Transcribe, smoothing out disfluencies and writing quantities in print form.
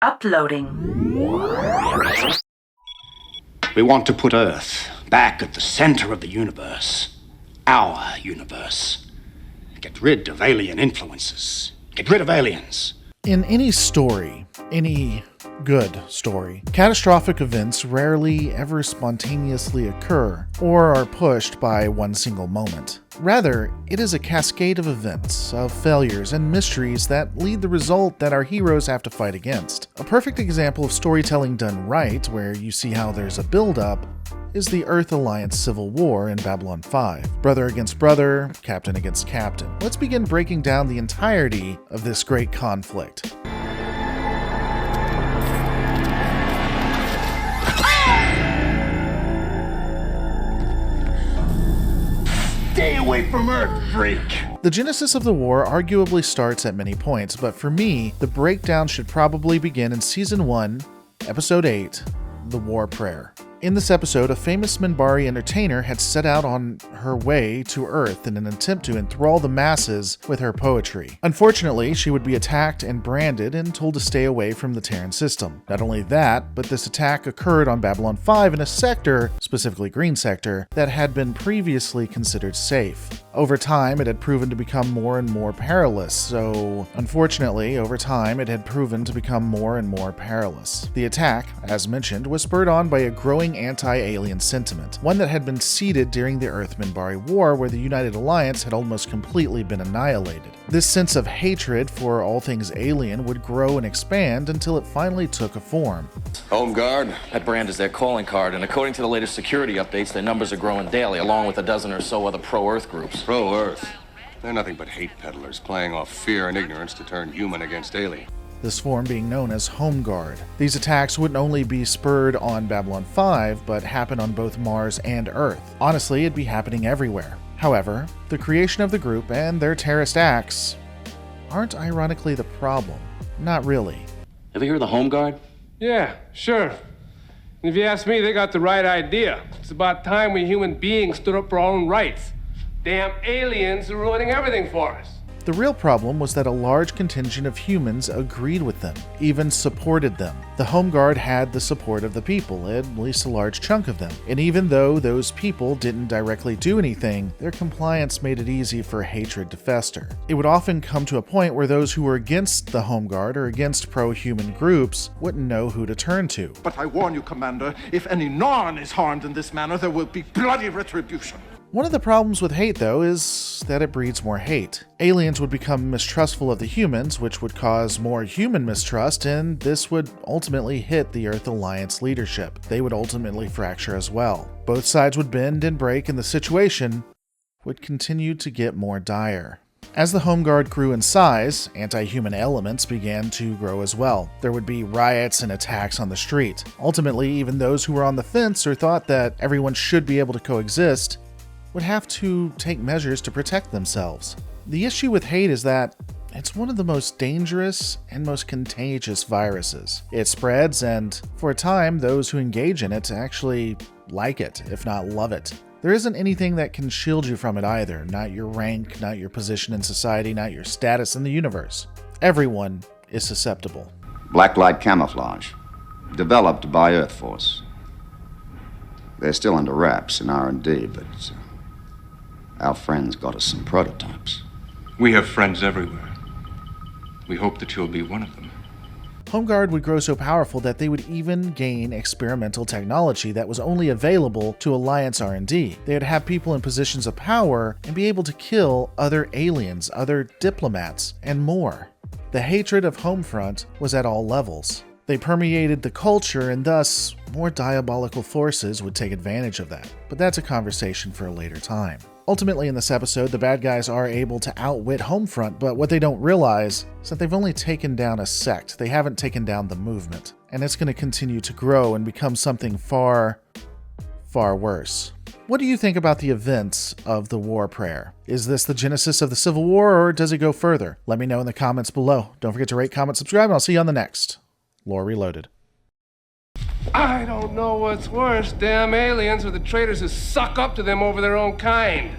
Uploading. We want to put Earth back at the center of the universe. Our universe. Get rid of alien influences. Get rid of aliens. In any story, any good story, catastrophic events rarely ever spontaneously occur or are pushed by one single moment. Rather, it is a cascade of events, of failures and mysteries that lead the result that our heroes have to fight against. A perfect example of storytelling done right, where you see how there's a build-up, is the Earth Alliance Civil War in Babylon 5. Brother against brother, captain against captain. Let's begin breaking down the entirety of this great conflict. Stay away from Earth, freak! The genesis of the war arguably starts at many points, but for me, the breakdown should probably begin in Season 1, Episode 8, The War Prayer. In this episode, a famous Minbari entertainer had set out on her way to Earth in an attempt to enthrall the masses with her poetry. Unfortunately, she would be attacked and branded and told to stay away from the Terran system. Not only that, but this attack occurred on Babylon 5 in a sector, specifically Green Sector, that had been previously considered safe. Over time, it had proven to become more and more perilous, unfortunately, over time, it had proven to become more and more perilous. The attack, as mentioned, was spurred on by a growing anti-alien sentiment, one that had been seeded during the Earth-Minbari War, where the United Alliance had almost completely been annihilated. This sense of hatred for all things alien would grow and expand until it finally took a form. Home Guard? That brand is their calling card, and according to the latest security updates, their numbers are growing daily, along with a dozen or so other pro-Earth groups. Pro-Earth? They're nothing but hate peddlers playing off fear and ignorance to turn human against alien. This form being known as Home Guard. These attacks wouldn't only be spurred on Babylon 5, but happen on both Mars and Earth. Honestly, it'd be happening everywhere. However, the creation of the group and their terrorist acts aren't ironically the problem. Not really. Ever hear of the Home Guard? Yeah, sure. And if you ask me, they got the right idea. It's about time we human beings stood up for our own rights. Damn aliens are ruining everything for us. The real problem was that a large contingent of humans agreed with them, even supported them. The Home Guard had the support of the people, at least a large chunk of them. And even though those people didn't directly do anything, their compliance made it easy for hatred to fester. It would often come to a point where those who were against the Home Guard or against pro-human groups wouldn't know who to turn to. But I warn you, Commander, if any Narn is harmed in this manner, there will be bloody retribution. One of the problems with hate, though, is that it breeds more hate. Aliens would become mistrustful of the humans, which would cause more human mistrust, and this would ultimately hit the Earth Alliance leadership. They would ultimately fracture as well. Both sides would bend and break, and the situation would continue to get more dire. As the Home Guard grew in size, anti-human elements began to grow as well. There would be riots and attacks on the street. Ultimately, even those who were on the fence or thought that everyone should be able to coexist would have to take measures to protect themselves. The issue with hate is that it's one of the most dangerous and most contagious viruses. It spreads, and for a time, those who engage in it actually like it, if not love it. There isn't anything that can shield you from it either, not your rank, not your position in society, not your status in the universe. Everyone is susceptible. Black light camouflage, developed by Earth Force. They're still under wraps in R&D, but our friends got us some prototypes. We have friends everywhere. We hope that you'll be one of them. Home Guard would grow so powerful that they would even gain experimental technology that was only available to Alliance R&D. They would have people in positions of power and be able to kill other aliens, other diplomats, and more. The hatred of Homefront was at all levels. They permeated the culture, and thus, more diabolical forces would take advantage of that. But that's a conversation for a later time. Ultimately, in this episode, the bad guys are able to outwit Homefront, but what they don't realize is that they've only taken down a sect. They haven't taken down the movement. And it's going to continue to grow and become something far, far worse. What do you think about the events of the War Prayer? Is this the genesis of the Civil War, or does it go further? Let me know in the comments below. Don't forget to rate, comment, subscribe, and I'll see you on the next Lore Reloaded. I don't know what's worse, damn aliens or the traitors who suck up to them over their own kind.